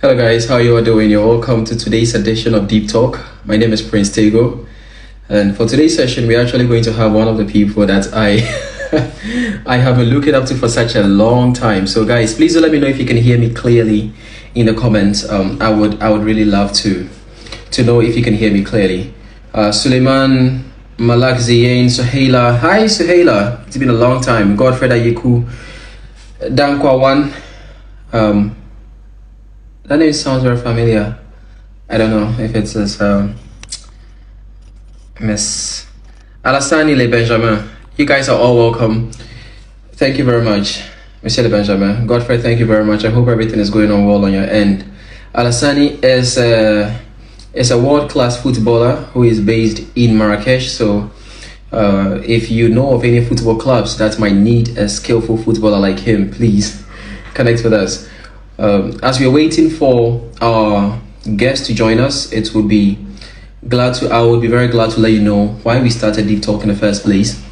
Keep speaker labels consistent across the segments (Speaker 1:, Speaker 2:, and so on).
Speaker 1: Hello guys, how you all doing? You're welcome to today's edition of Deep Talk. My name is Prince Tego, and for today's session, we're actually going to have one of the people that I I have been looking up to for such a long time. So guys, please do let me know if you can hear me clearly in the comments. I would really love to know if you can hear me clearly. Suleiman Malak Ziyain Suhaila. Hi Suhaila. It's been a long time. Godfred Ayeku Dankwa One. Um, that name sounds very familiar. I don't know if it's this Miss Alassani Le Benjamin. You guys are all welcome. Thank you very much, Monsieur Le Benjamin. Godfrey, thank you very much. I hope everything is going on well on your end. Alassani is a world-class footballer who is based in Marrakesh. So if you know of any football clubs that might need a skillful footballer like him, please connect with us. As we are waiting for our guest to join us, I would be very glad to let you know why we started Deep Talk in the first place.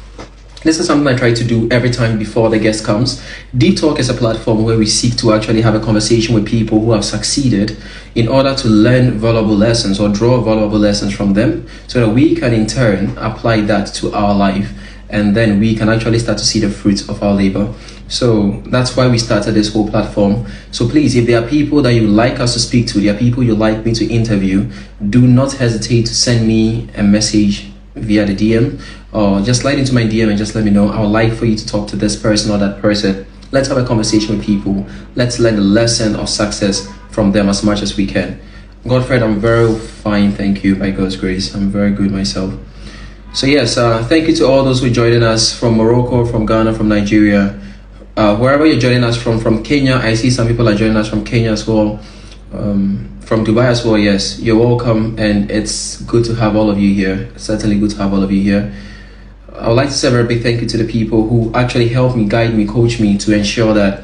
Speaker 1: This is something I try to do every time before the guest comes. Deep Talk is a platform where we seek to actually have a conversation with people who have succeeded in order to learn valuable lessons or draw valuable lessons from them so that we can in turn apply that to our life, and then we can actually start to see the fruits of our labor. So that's why we started this whole platform. So please, if there are people that you would like us to speak to, there are people you'd like me to interview, do not hesitate to send me a message via the DM, or just slide into my DM and just let me know. I would like for you to talk to this person or that person. Let's have a conversation with people. Let's learn the lesson of success from them as much as we can. Godfred, I'm very fine, thank you, by God's grace. I'm very good myself. So yes, thank you to all those who are joining us from Morocco, from Ghana, from Nigeria, wherever you're joining us from Kenya. I see some people are joining us from Kenya as well, from Dubai as well. Yes, you're welcome, and it's good to have all of you here. It's certainly good to have all of you here. I would like to say a very big thank you to the people who actually help me, guide me, coach me to ensure that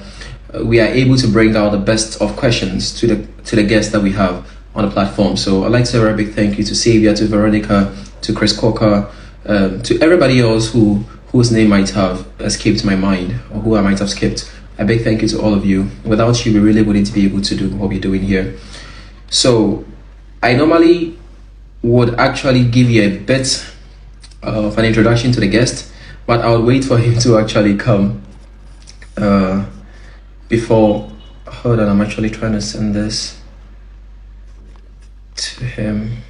Speaker 1: we are able to bring out the best of questions to the guests that we have on the platform. So I'd like to say a very big thank you to Savia, to Veronica, to Chris Coker, to everybody else whose name might have escaped my mind or who I might have skipped. A big thank you to all of you. Without you, we really wouldn't be able to do what we're doing here. So I normally would actually give you a bit of an introduction to the guest, but I would wait for him to actually come before. Hold on, I'm actually trying to send this to him.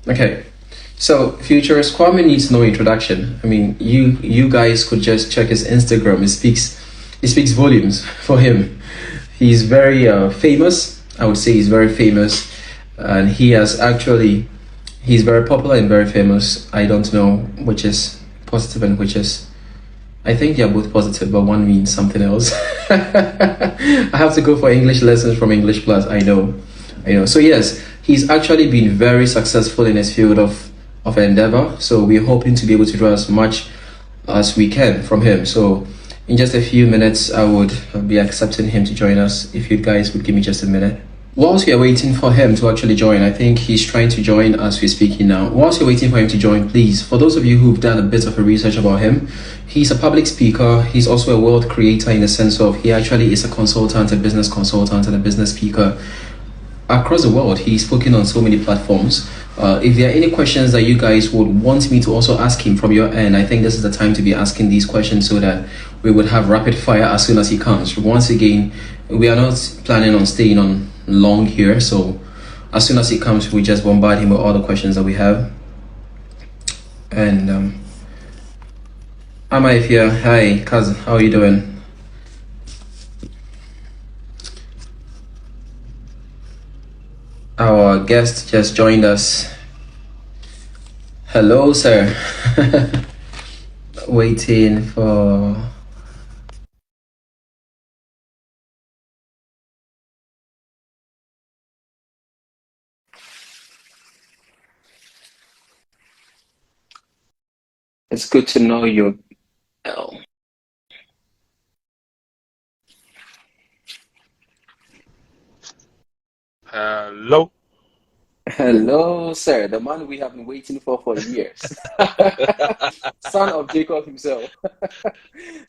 Speaker 1: Okay, so Futurist Kwame needs no introduction. I mean, you guys could just check his Instagram. It speaks volumes for him. He's very famous. I would say he's very famous, and he's very popular and very famous. I don't know which is positive and which is. I think they're both positive, but one means something else. I have to go for English lessons from English Plus. I know. So yes, he's actually been very successful in his field of endeavor. So we're hoping to be able to draw as much as we can from him. So in just a few minutes, I would be accepting him to join us. If you guys would give me just a minute. Whilst we are waiting for him to actually join, I think he's trying to join as we're speaking now. Whilst you're waiting for him to join, please, for those of you who've done a bit of a research about him, he's a public speaker. He's also a world creator in the sense of he actually is a consultant, a business consultant, and a business speaker across the world. He's spoken on so many platforms. If there are any questions that you guys would want me to also ask him from your end, I think this is the time to be asking these questions so that we would have rapid fire as soon as he comes. Once again, we are not planning on staying on long here, so as soon as he comes, we just bombard him with all the questions that we have. And Ama, if you're, hi cousin, how are you doing? Our guest just joined us. Hello, sir. Waiting for. It's good to know you. Oh.
Speaker 2: Hello.
Speaker 1: Hello, sir, the man we have been waiting for years. Son of Jacob himself.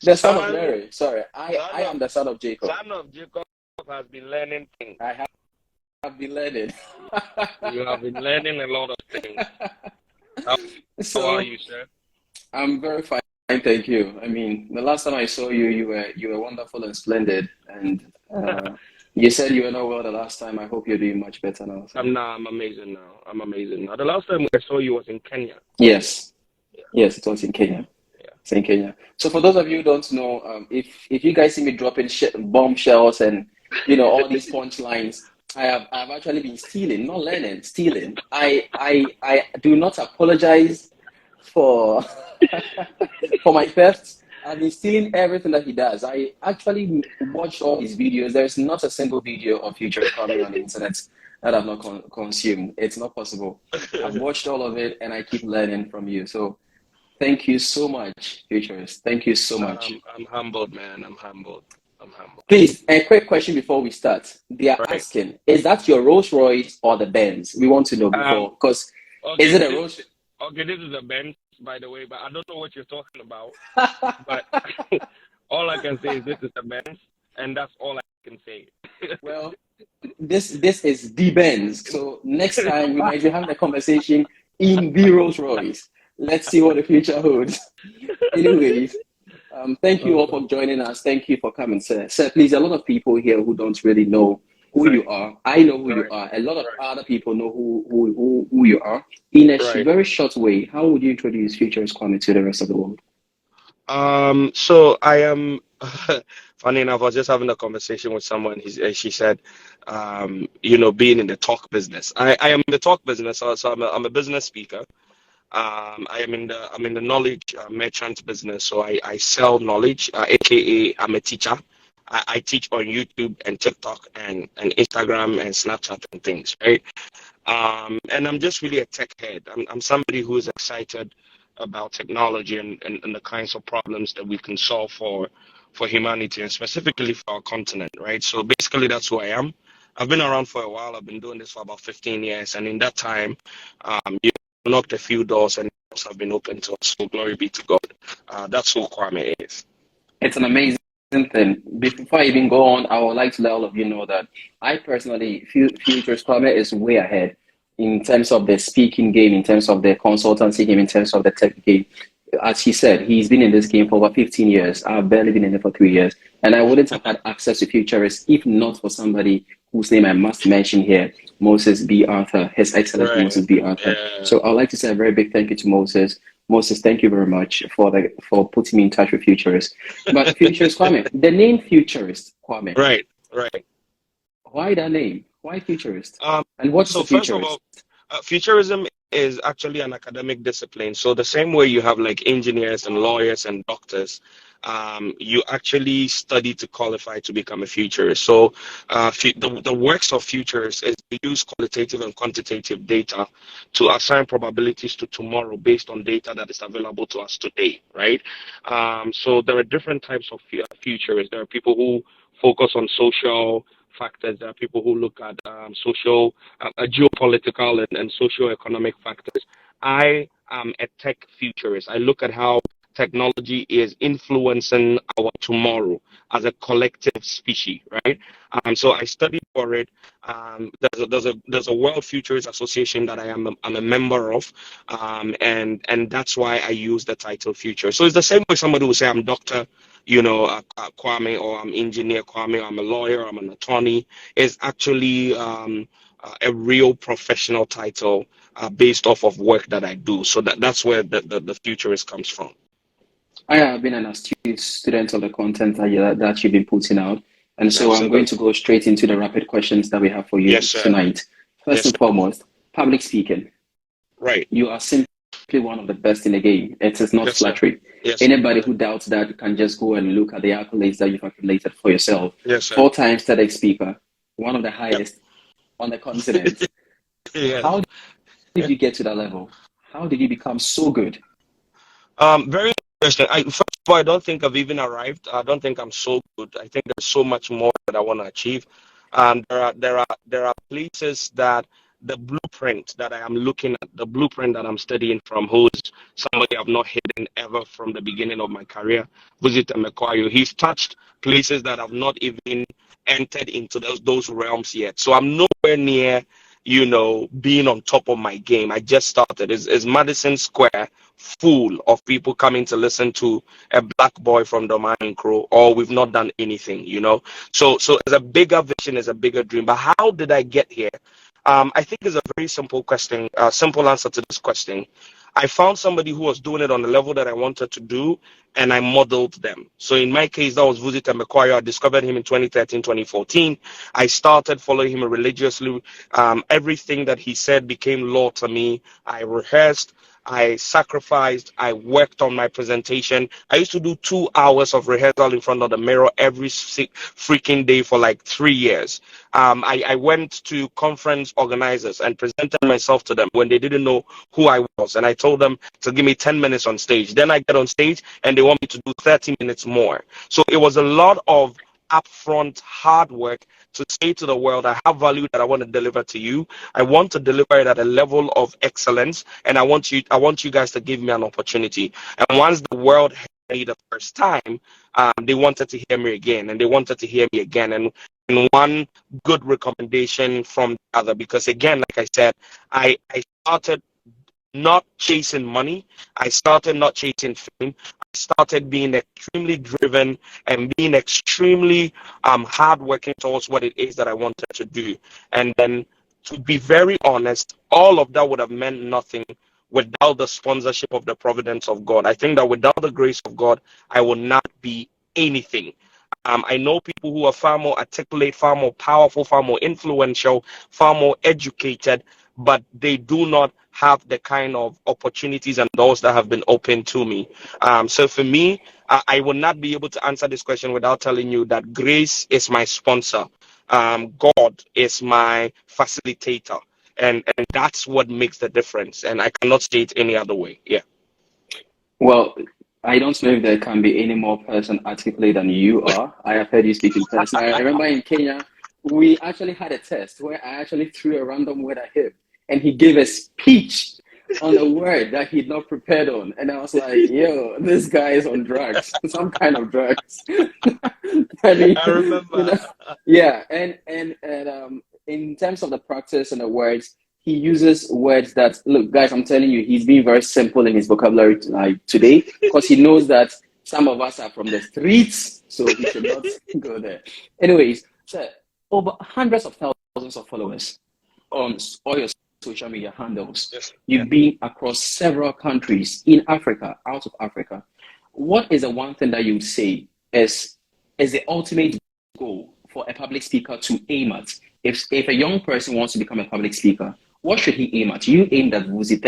Speaker 1: The son of
Speaker 2: Son,
Speaker 1: Mary. Sorry,
Speaker 2: son
Speaker 1: I
Speaker 2: of
Speaker 1: am the son of Jacob.
Speaker 2: son of Jacob has been learning things.
Speaker 1: I have been learning.
Speaker 2: You have been learning a lot of things. How, how are
Speaker 1: So
Speaker 2: you, sir?
Speaker 1: I'm very fine, thank you. I mean, the last time I saw you, you were wonderful and splendid, and you said you were not well the last time. I hope you're doing much better now. So
Speaker 2: I'm amazing now. I'm amazing now. The last time I saw you was in Kenya.
Speaker 1: yes,
Speaker 2: Yeah,
Speaker 1: yes, it was in Kenya.
Speaker 2: yeah.
Speaker 1: It's in Kenya. So for those of you who don't know, if you guys see me dropping bombshells and all these punchlines, I've actually been stealing, not learning, stealing. I do not apologize for for my thefts. I've been stealing everything that he does. I actually watched all his videos. There's not a single video of Future coming on the internet that I've not consumed. It's not possible. I've watched all of it and I keep learning from you. So thank you so much, Futurist. Thank you so much.
Speaker 2: I'm humbled, man. I'm humbled. I'm humbled.
Speaker 1: Please, a quick question before we start. They are
Speaker 2: Right.
Speaker 1: asking, is that your Rolls Royce or the Benz? We want to know
Speaker 2: Um.
Speaker 1: before, because is
Speaker 2: Okay.
Speaker 1: it a Rolls?
Speaker 2: Okay. This is a Benz, by the way, but I don't know what you're talking about. But all I can say is this is a Benz, and that's all I can say.
Speaker 1: Well, this is the Benz. So next time we might be having a conversation in the Rolls Royce. Let's see what the future holds. Anyways, thank you all
Speaker 2: Uh,
Speaker 1: for joining us. Thank you for coming, sir. Sir, please, a lot of people here who don't really know who
Speaker 2: right.
Speaker 1: you are. I know who you
Speaker 2: Right.
Speaker 1: are. A lot of
Speaker 2: Right.
Speaker 1: other people know who you are. In a
Speaker 2: Right.
Speaker 1: very short way, how would you introduce Futurist Kwame to the rest of the world?
Speaker 2: So I am, funny enough, I was just having a conversation with someone. She said, being in the talk business. I am in the talk business, so I'm a business speaker. I'm in the knowledge merchant business, so I sell knowledge, aka I'm a teacher. I teach on YouTube and TikTok and Instagram and Snapchat and things, right? And I'm just really a tech head. I'm somebody who's excited about technology and the kinds of problems that we can solve for humanity and specifically for our continent, right? So basically, that's who I am. I've been around for a while. I've been doing this for about 15 years, and in that time, you knocked a few doors and doors have been opened to us. So glory be to God. That's who Kwame is.
Speaker 1: It's an amazing thing. Before I even go on, I would like to let all of you know that I personally feel Futurist Kwame is way ahead in terms of the speaking game, in terms of the consultancy game, in terms of the tech game. As he said, he's been in this game for over 15 years. I've barely been in it for 3 years. And I wouldn't have had access to Futurists if not for somebody whose name I must mention here, Moses B. Arthur, His Excellency
Speaker 2: Right.
Speaker 1: Moses B. Arthur.
Speaker 2: Yeah.
Speaker 1: So I'd like to say a very big thank you to Moses. Moses, thank you very much for putting me in touch with Futurist. But Futurist Kwame, the name Futurist Kwame,
Speaker 2: Right. Right.
Speaker 1: why that name? Why Futurist?
Speaker 2: Um,
Speaker 1: And what is
Speaker 2: so
Speaker 1: a
Speaker 2: first of
Speaker 1: futurist?
Speaker 2: all, futurism is actually an academic discipline. So the same way you have like engineers and lawyers and doctors, you actually study to qualify to become a futurist. So the works of futurists is to use qualitative and quantitative data to assign probabilities to tomorrow based on data that is available to us today, right? So there are different types of futurists. There are people who focus on social factors. There are people who look at social, geopolitical, and socio-economic factors. I am a tech futurist. I look at how technology is influencing our tomorrow as a collective species, right? So I studied for it. There's a World Futures Association that I'm a member of, and that's why I use the title future. So it's the same way somebody would say I'm Doctor Kwame, or I'm Engineer Kwame, or I'm a lawyer, or I'm an attorney, is actually a real professional title based off of work that I do. So that's where the futurist comes from.
Speaker 1: I have been an astute student of the content that you've been putting out. And so I'm going to
Speaker 2: Absolutely.
Speaker 1: go straight into the rapid questions that we have for
Speaker 2: Yes,
Speaker 1: you
Speaker 2: sir.
Speaker 1: tonight. First
Speaker 2: Yes,
Speaker 1: and
Speaker 2: sir.
Speaker 1: foremost, public speaking.
Speaker 2: Right.
Speaker 1: You are simply one of the best in the game. It is not
Speaker 2: Yes, sir.
Speaker 1: flattery.
Speaker 2: Yes, sir.
Speaker 1: Anybody who doubts that can just go and look at the accolades that you've accumulated for yourself.
Speaker 2: Yes, sir.
Speaker 1: 4 times TEDx speaker, one of the
Speaker 2: Yep.
Speaker 1: highest on the continent.
Speaker 2: Yes.
Speaker 1: How did you get to that level? How did you become so good?
Speaker 2: Very interesting. First of all, I don't think I've even arrived. I don't think I'm so good. I think there's so much more that I want to achieve. There are places that the blueprint that I am looking at, the blueprint that I'm studying from, who's somebody I've not hidden ever from the beginning of my career, Visit Mekwayo. He's touched places that I've not even entered into those realms yet. So I'm nowhere near, being on top of my game. I just started. Is Madison Square full of people coming to listen to a black boy from the Mining Crow, or we've not done anything? So as a bigger vision, is a bigger dream. But how did I get here? I think it's a very simple question, simple answer to this question. I found somebody who was doing it on the level that I wanted to do, and I modeled them. So in my case, that was Vuzit Mekwayo. I discovered him in 2013, 2014. I started following him religiously. Everything that he said became law to me. I rehearsed, I sacrificed, I worked on my presentation. I used to do 2 hours of rehearsal in front of the mirror every freaking day for like 3 years. I went to conference organizers and presented myself to them when they didn't know who I was. And I told them to give me 10 minutes on stage. Then I get on stage and they want me to do 30 minutes more. So it was a lot of upfront hard work to say to the world, I have value that I want to deliver to you. I want to deliver it at a level of excellence, and I want you guys to give me an opportunity. And once the world heard me the first time, they wanted to hear me again, and they wanted to hear me again. And one good recommendation from the other, because again, like I said, I started not chasing money. I started not chasing fame. I started being extremely driven and being extremely hardworking towards what it is that I wanted to do. And then, to be very honest, all of that would have meant nothing without the sponsorship of the providence of God. I think that without the grace of God, I will not be anything. I know people who are far more articulate, far more powerful, far more influential, far more educated, but they do not have the kind of opportunities and doors that have been opened to me. So for me, I will not be able to answer this question without telling you that grace is my sponsor. God is my facilitator. And that's what makes the difference. And I cannot say it any other way. Yeah.
Speaker 3: Well, I don't know if there can be any more person articulate than you are. I have heard you speak in person. I remember in Kenya, we actually had a test where I actually threw a random word at him, and he gave a speech on a word that he'd not prepared on. And I was like, yo, this guy is on drugs, some kind of drugs.
Speaker 2: I remember.
Speaker 3: Yeah, and in terms of the practice and the words, he uses words that, look, guys, I'm telling you, he's being very simple in his vocabulary today, because he knows that some of us are from the streets, so he should not go there. Anyways, so over hundreds of thousands of followers on all your social media handles.
Speaker 2: Yes.
Speaker 3: You've been across several countries in Africa, out of Africa. What is the one thing that you would say is the ultimate goal for a public speaker to aim at? If a young person wants to become a public speaker, what should he aim at? You aimed at Vuzi,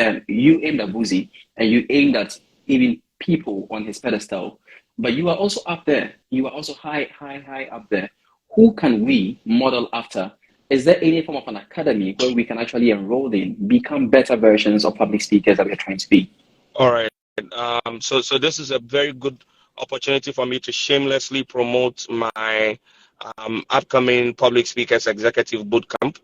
Speaker 3: and you aimed at even people on his pedestal. But you are also up there. You are also high up there. Who can we model after? Is there any form of an academy where we can actually enroll in, become better versions of public speakers that we're trying to be?
Speaker 2: All right. So this is a very good opportunity for me to shamelessly promote my upcoming public speakers executive bootcamp.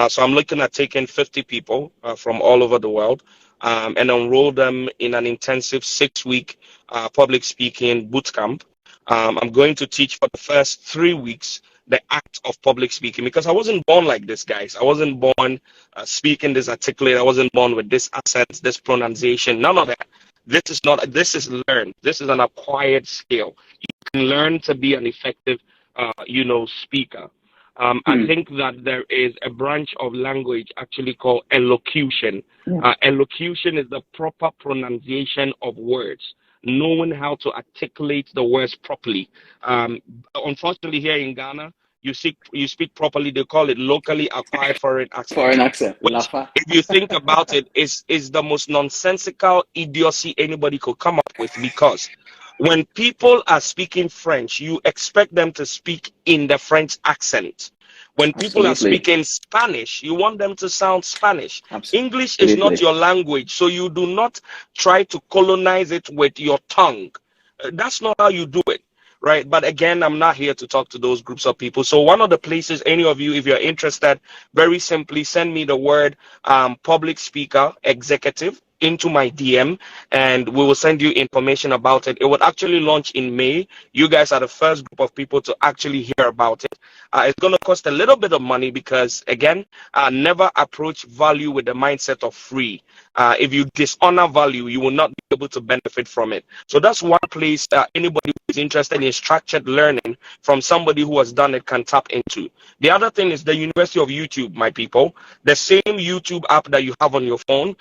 Speaker 2: So I'm looking at taking 50 people from all over the world and enroll them in an intensive 6-week public speaking bootcamp. I'm going to teach for the first 3 weeks the act of public speaking, because I wasn't born like this, guys. I wasn't born speaking this articulate. I wasn't born with this accent, this pronunciation, none of that. This is learned. This is an acquired skill. You can learn to be an effective speaker. I think that there is a branch of language actually called elocution.
Speaker 3: Yeah.
Speaker 2: Elocution is the proper pronunciation of words, knowing how to articulate the words properly. Unfortunately, here in Ghana, you speak properly. They call it locally acquired foreign accent.
Speaker 3: Foreign accent.
Speaker 2: Which, if you think about it, is the most nonsensical idiocy anybody could come up with, because when people are speaking French, you expect them to speak in the French accent. When people are speaking Spanish, you want them to sound Spanish. English is not your language, so you do not try to colonize it with your tongue. That's not how you do it. right? But again, I'm not here to talk to those groups of people. So one of the places, any of you, if you're interested, very simply send me the word public speaker executive into my DM, and we will send you information about it. It would actually launch in May. You guys are the first group of people to actually hear about it. It's going to cost a little bit of money because, again, never approach value with the mindset of free. If you dishonor value, you will not be able to benefit from it. So that's one place anybody who is interested in structured learning from somebody who has done it can tap into. The other thing is the University of YouTube, my people. The same YouTube app that you have on your phone,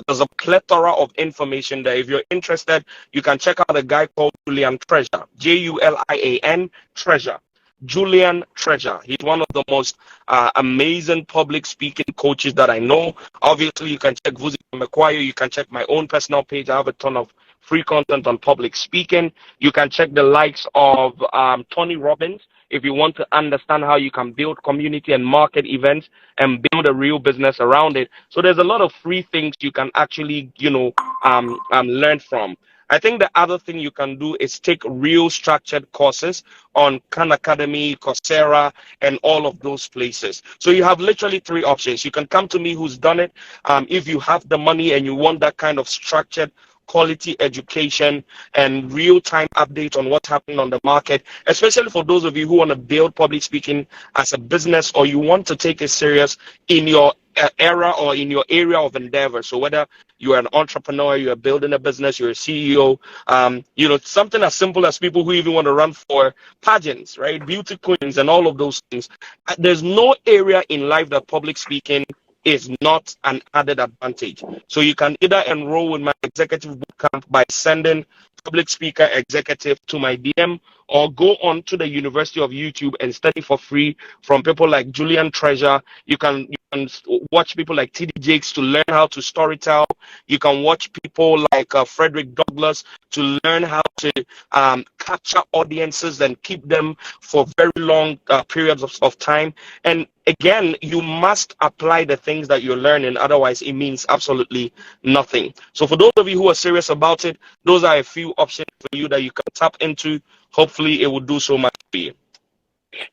Speaker 2: there's a plethora of information there. If you're interested, you can check out a guy called Julian Treasure, Julian Treasure. Julian Treasure. He's one of the most amazing public speaking coaches that I know. Obviously, you can check Vuzi McQuire. You can check my own personal page. I have a ton of free content on public speaking. You can check the likes of Tony Robbins if you want to understand how you can build community and market events and build a real business around it. So there's a lot of free things you can actually, learn from. I think the other thing you can do is take real structured courses on Khan Academy, Coursera, and all of those places. So you have literally three options. You can come to me who's done it. If you have the money and you want that kind of structured quality education and real-time update on what's happening on the market, especially for those of you who want to build public speaking as a business, or you want to take it serious in your era or in your area of endeavor. So whether you're an entrepreneur, you're building a business, you're a CEO, something as simple as people who even want to run for pageants, right? Beauty queens and all of those things. There's no area in life that public speaking is not an added advantage. So you can either enroll with my executive bootcamp by sending public speaker executive to my DM, or go on to the University of YouTube and study for free from people like Julian Treasure. You can watch people like TD Jakes to learn how to storytell. You can watch people like Frederick Douglass to learn how to capture audiences and keep them for very long periods of time. And again, you must apply the things that you're learning. Otherwise, it means absolutely nothing. So for those of you who are serious about it, those are a few options for you that you can tap into. Hopefully, it will do so much for you.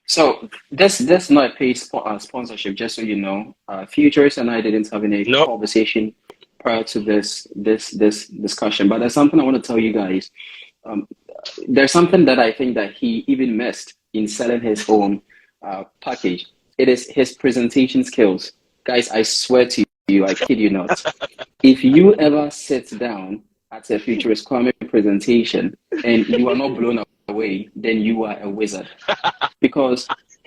Speaker 3: So that's not a paid sponsorship, just so you know. Futures and I didn't have any conversation prior to this discussion, but there's something I want to tell you guys. There's something that I think that he even missed in selling his own package. It is his presentation skills. Guys, I swear to you, I kid you not. If you ever sit down at a Futurist Kwame presentation and you are not blown away, then you are a wizard. Because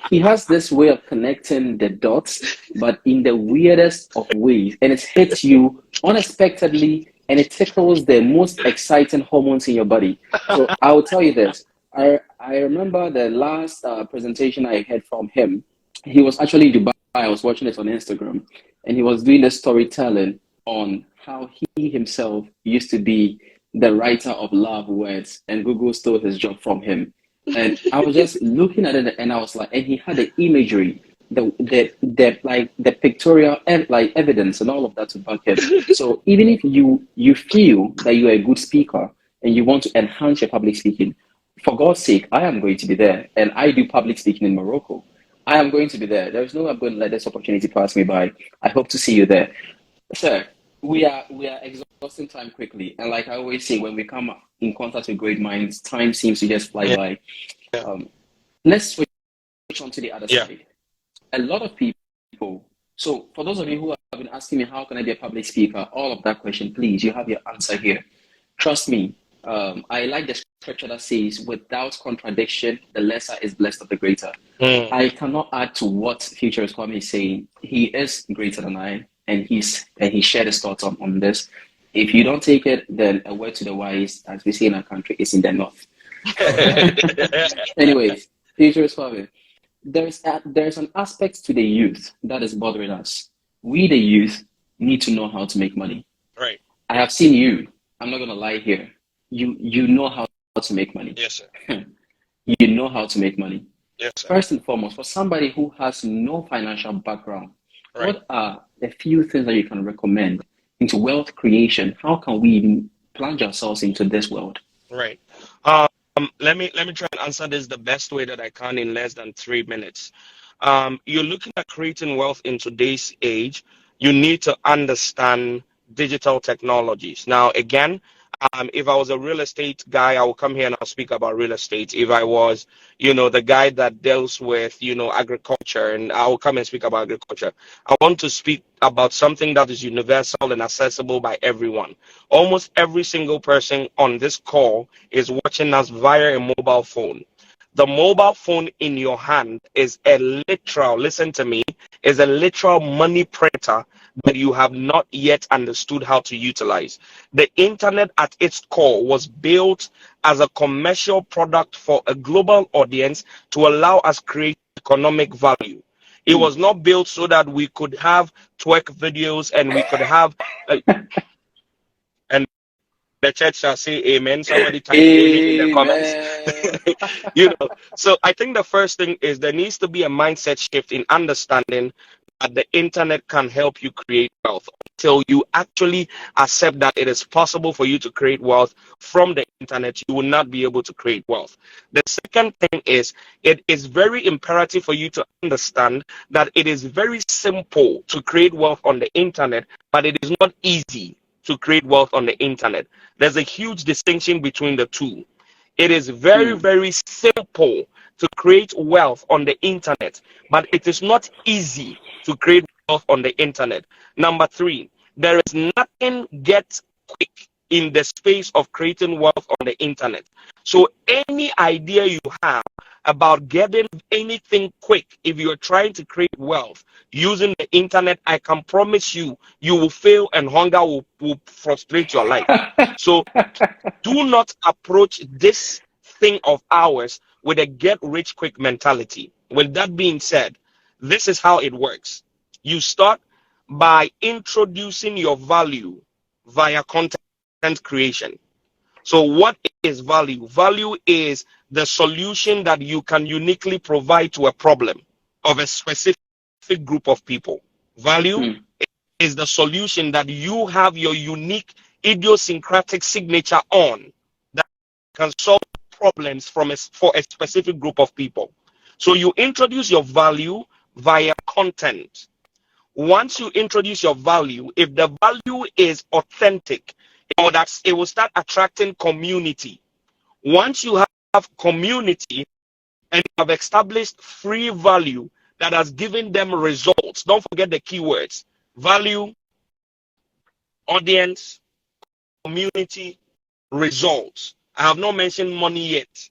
Speaker 3: he has this way of connecting the dots, but in the weirdest of ways. And it hits you unexpectedly, and it tickles the most exciting hormones in your body. So I will tell you this. I remember the last presentation I heard from him. He was actually in Dubai. I was watching it on Instagram, and he was doing the storytelling on how he himself used to be the writer of love words, and Google stole his job from him. And I was just looking at it, and I was like, and he had the imagery, the pictorial evidence and all of that to back it. So even if you feel that you are a good speaker and you want to enhance your public speaking, for God's sake, I am going to be there, and I do public speaking in Morocco. I am going to be there. There is no way I'm going to let this opportunity pass me by. I hope to see you there. Sir, we are exhausting time quickly. And like I always say, when we come in contact with great minds, time seems to just fly by. Let's switch on to the other side. A lot of people, so for those of you who have been asking me, how can I be a public speaker? All of that question, please, you have your answer here. Trust me. I like the scripture that says, without contradiction, the lesser is blessed of the greater. I cannot add to what Futurist Kwame is saying. He is greater than I, and he shared his thoughts on this. If you don't take it, then a word to the wise, as we say in our country, is in the north. Anyways, Futurist Kwame, there's an aspect to the youth that is bothering us. We, the youth, need to know how to make money.
Speaker 2: Right.
Speaker 3: I have seen you. I'm not going to lie here. You know how to make money.
Speaker 2: Yes, sir.
Speaker 3: You know how to make money.
Speaker 2: Yes, sir.
Speaker 3: First and foremost, for somebody who has no financial background,
Speaker 2: Right.
Speaker 3: What are the few things that you can recommend into wealth creation? How can we even plunge ourselves into this world?
Speaker 2: Right. Let me try and answer this the best way that I can in less than 3 minutes. You're looking at creating wealth in today's age. You need to understand digital technologies. Now, again, if I was a real estate guy, I will come here and I'll speak about real estate. If I was, the guy that deals with, agriculture, and I will come and speak about agriculture. I want to speak about something that is universal and accessible by everyone. Almost every single person on this call is watching us via a mobile phone. The mobile phone in your hand is listen to me, is a literal money printer that you have not yet understood how to utilize. The internet at its core was built as a commercial product for a global audience to allow us create economic value. It was not built so that we could have twerk videos and we could have and the church shall say amen. Somebody type amen in the comments. So I think the first thing is there needs to be a mindset shift in understanding that the internet can help you create wealth. Until you actually accept that it is possible for you to create wealth from the internet, you will not be able to create wealth. The second thing is it is very imperative for you to understand that it is very simple to create wealth on the internet, but it is not easy to create wealth on the internet. There's a huge distinction between the two. It is very, very simple to create wealth on the internet, but it is not easy to create wealth on the internet. Number three, there is nothing get quick in the space of creating wealth on the internet. So any idea you have about getting anything quick, if you're trying to create wealth using the internet, I can promise you, you will fail and hunger will frustrate your life. So do not approach this thing of ours with a get rich quick mentality. With that being said, this is how it works. You start by introducing your value via content creation. So what is value? Value is the solution that you can uniquely provide to a problem of a specific group of people. Value is the solution that you have your unique idiosyncratic signature on that can solve problems for a specific group of people. So you introduce your value via content. Once you introduce your value, if the value is authentic, it will start attracting community. Once you have community and you have established free value that has given them results, don't forget the keywords: value, audience, community, results. I have not mentioned money yet.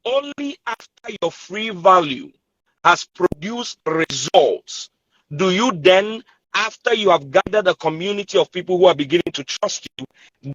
Speaker 2: Only after your free value has produced results do you then, after you have gathered a community of people who are beginning to trust you,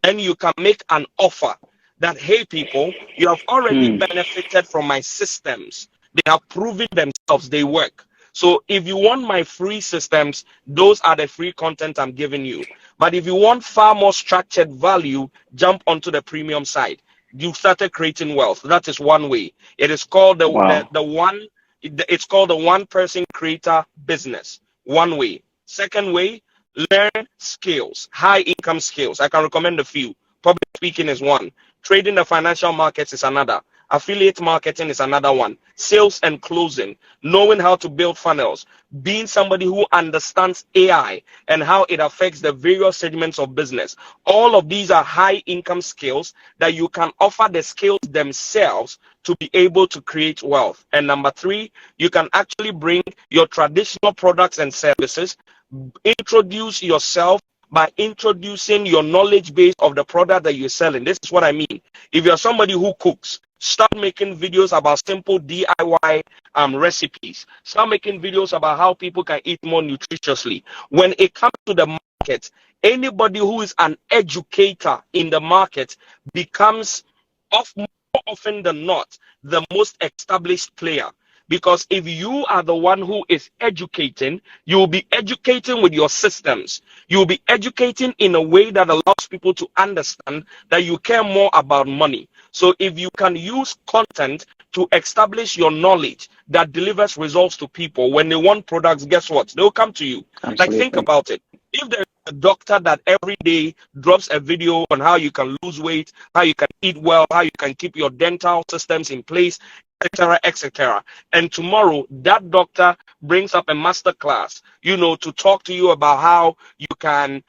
Speaker 2: then you can make an offer that, hey people, you have already benefited from my systems. They have proven themselves, they work. So if you want my free systems, those are the free content I'm giving you. But if you want far more structured value, jump onto the premium side. You started creating wealth. That is one way. It is called it's called the one person creator business. One way. Second way, learn skills, high income skills. I can recommend a few. Public speaking is one. Trading the financial markets is another. Affiliate marketing is another one. Sales and closing, knowing how to build funnels, being somebody who understands AI and how it affects the various segments of business. All of these are high income skills that you can offer the skills themselves to be able to create wealth. And number three, you can actually bring your traditional products and services, introduce yourself by introducing your knowledge base of the product that you're selling. This is what I mean. If you're somebody who cooks, start making videos about simple DIY recipes. Start making videos about how people can eat more nutritiously. When it comes to the market, anybody who is an educator in the market becomes more often than not the most established player. Because if you are the one who is educating, you will be educating with your systems. You will be educating in a way that allows people to understand that you care more about money. So if you can use content to establish your knowledge that delivers results to people, when they want products, guess what? They'll come to you.
Speaker 3: Absolutely.
Speaker 2: Like, think about it. If there's a doctor that every day drops a video on how you can lose weight, how you can eat well, how you can keep your dental systems in place, etc., etc., and tomorrow that doctor brings up a master class, to talk to you about how you can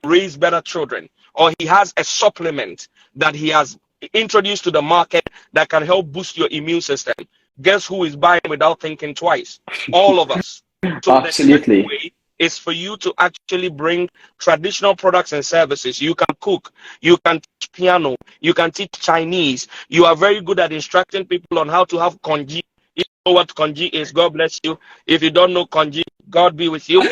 Speaker 2: raise better children, or he has a supplement that he has introduced to the market that can help boost your immune system. Guess who is buying without thinking twice? All of us. So the next
Speaker 3: Absolutely.
Speaker 2: way is for you to actually bring traditional products and services. You can cook, you can teach piano, you can teach Chinese. You are very good at instructing people on how to have congee. You know what congee is? God bless you. If you don't know congee, God be with you.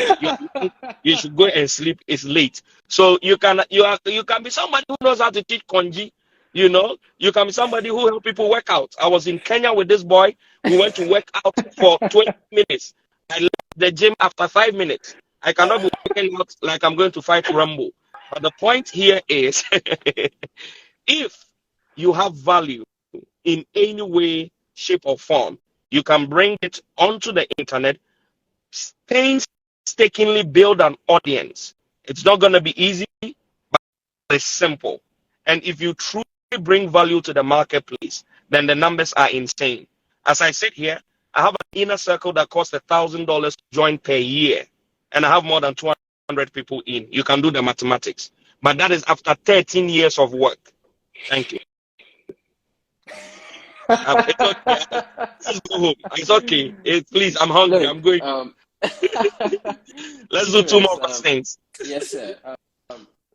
Speaker 2: You should go and sleep. It's late. So you can be somebody who knows how to teach congee. You can be somebody who help people work out. I was in Kenya with this boy. We went to work out for 20 minutes. I left the gym after 5 minutes. I cannot be working out like I'm going to fight Rambo. But the point here is, if you have value in any way, shape, or form, you can bring it onto the internet, painstakingly build an audience. It's not going to be easy, but it's simple. And if you truly bring value to the marketplace, then the numbers are insane. As I sit here, I have an inner circle that costs $1,000 to join per year, and I have more than 200 people in. You can do the mathematics, but that is after 13 years of work. Thank you. It's okay. Let's go home. It's okay. Please, I'm hungry.
Speaker 3: Look,
Speaker 2: I'm going. Let's do two more questions.
Speaker 3: Yes, sir.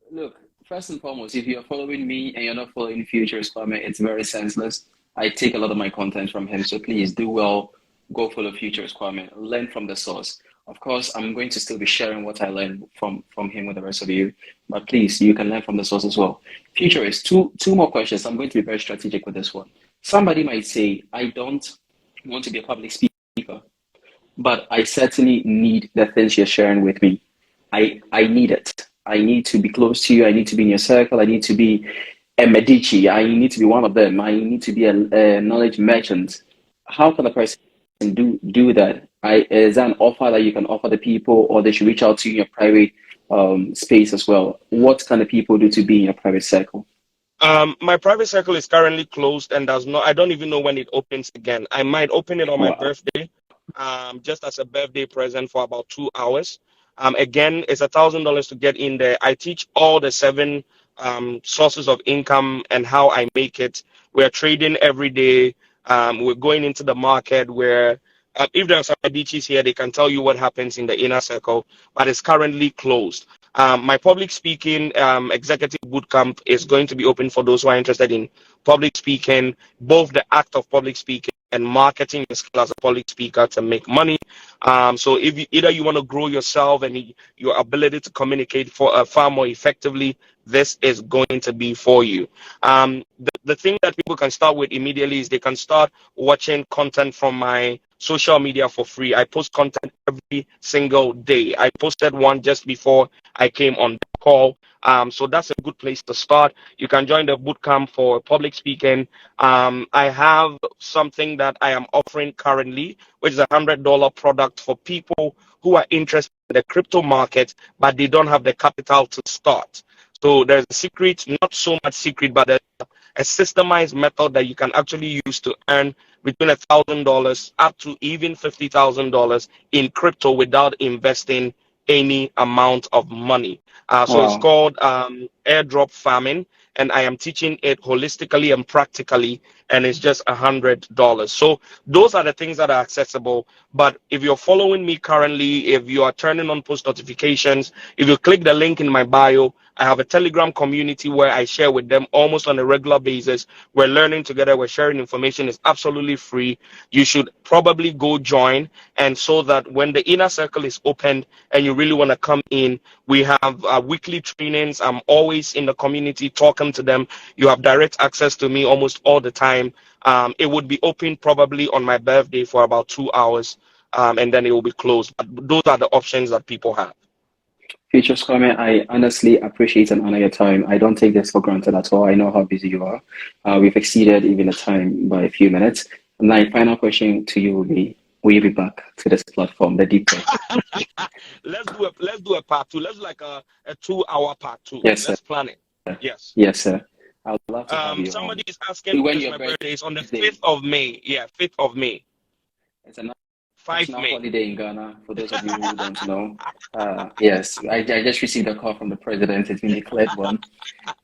Speaker 3: Look, first and foremost, if you're following me and you're not following Futures Kwame, it's very senseless. I take a lot of my content from him, so please do well. Go follow Futures Kwame. Learn from the source. Of course, I'm going to still be sharing what I learned from him with the rest of you, but please, you can learn from the source as well. Futures, two more questions. I'm going to be very strategic with this one. Somebody might say, I don't want to be a public speaker, but I certainly need the things you're sharing with me. I need it. I need to be close to you. I need to be in your circle. I need to be a Medici. I need to be one of them. I need to be a knowledge merchant. How can a person do that? Is that an offer that you can offer the people, or they should reach out to you in your private space as well? What can the people do to be in your private circle?
Speaker 2: My private circle is currently closed and I don't even know when it opens again. I might open it on my birthday, just as a birthday present for about 2 hours. Again, it's $1,000 to get in there. I teach all the 7 sources of income and how I make it. We're trading every day. We're going into the market where if there are some Medicis here, they can tell you what happens in the inner circle, but it's currently closed. My public speaking executive bootcamp is going to be open for those who are interested in public speaking, both the act of public speaking and marketing your skill as a public speaker to make money. So if either you want to grow yourself and your ability to communicate far more effectively, this is going to be for you. The thing that people can start with immediately is they can start watching content from my social media for free. I post content every single day. I posted one just before I came on the call. So that's a good place to start. You can join the bootcamp for public speaking. I have something that I am offering currently, which is $100 product for people who are interested in the crypto market, but they don't have the capital to start. So there's a secret, not so much secret, but a systemized method that you can actually use to earn between $1,000 up to even $50,000 in crypto without investing any amount of money. So it's called airdrop farming, and I am teaching it holistically and practically, and it's just $100. So those are the things that are accessible. But if you're following me currently, if you are turning on post notifications, if you click the link in my bio, I have a Telegram community where I share with them almost on a regular basis. We're learning together. We're sharing information. It's absolutely free. You should probably go join. And so that when the inner circle is opened and you really want to come in, we have weekly trainings. I'm always in the community talking to them. You have direct access to me almost all the time. It would be open probably on my birthday for about 2 hours, and then it will be closed. But those are the options that people have.
Speaker 3: Futures Kwame, I honestly appreciate and honor your time. I don't take this for granted at all. I know how busy you are. We've exceeded even the time by a few minutes. My final question to you will be, will you be back to this platform, the deep talk?
Speaker 2: Let's do a part two. Let's do like a 2 hour part two.
Speaker 3: Yes, sir.
Speaker 2: Let's plan it. Yes.
Speaker 3: Yes, sir. I would love to have you
Speaker 2: Somebody
Speaker 3: on.
Speaker 2: is asking
Speaker 3: When
Speaker 2: because
Speaker 3: your
Speaker 2: my birthday is on the
Speaker 3: birthday?
Speaker 2: 5th of May. Yeah, 5th of May.
Speaker 3: It's a
Speaker 2: 5
Speaker 3: national
Speaker 2: May.
Speaker 3: holiday in Ghana, for those of you who don't know. Yes, I just received a call from the president. It's been declared one.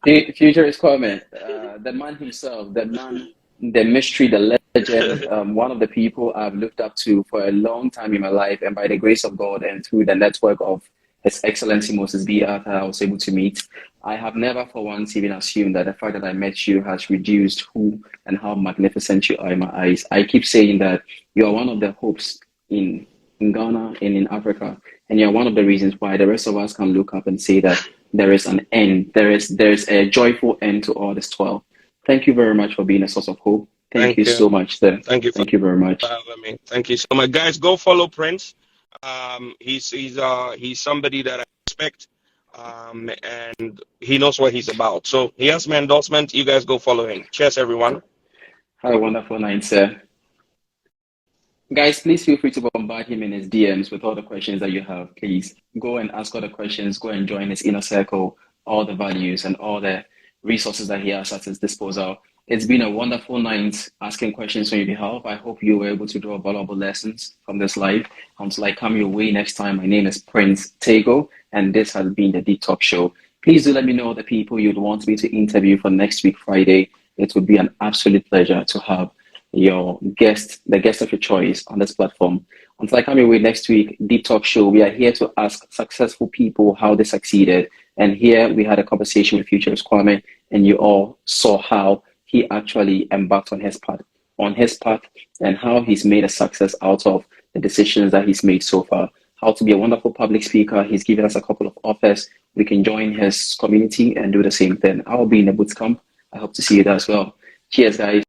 Speaker 3: Future is coming. The man himself, the man, the mystery, the legend, one of the people I've looked up to for a long time in my life, and by the grace of God and through the network of His Excellency Moses B. Arthur, I was able to meet. I have never for once even assumed that the fact that I met you has reduced who and how magnificent you are in my eyes. I keep saying that you are one of the hopes in Ghana and in Africa, and you're one of the reasons why the rest of us can look up and say that there is an end. There's a joyful end to all this toil. Thank you very much for being a source of hope. Thank you so much, sir.
Speaker 2: Thank you.
Speaker 3: Thank you very much.
Speaker 2: Having me. Thank you so much, guys. Go follow Prince. He's somebody that I respect, and he knows what he's about. So he has my endorsement. You guys go follow him. Cheers, everyone.
Speaker 3: Have a wonderful night, sir. Guys, please feel free to bombard him in his DMs with all the questions that you have. Please go and ask all the questions. Go and join his inner circle, all the values and all the resources that he has at his disposal. It's been a wonderful night asking questions on your behalf. I hope you were able to draw valuable lessons from this live. Until I come your way next time, my name is Prince Tego, and this has been the Deep Talk Show. Please do let me know the people you'd want me to interview for next week, Friday. It would be an absolute pleasure to have your guest, the guest of your choice on this platform. Until I come your way next week, Deep Talk Show, we are here to ask successful people how they succeeded. And here we had a conversation with Futurist Kwame, and you all saw how he actually embarked on his path, and how he's made a success out of the decisions that he's made so far. How to be a wonderful public speaker. He's given us a couple of offers. We can join his community and do the same thing. I'll be in the boot camp. I hope to see you there as well. Cheers, guys.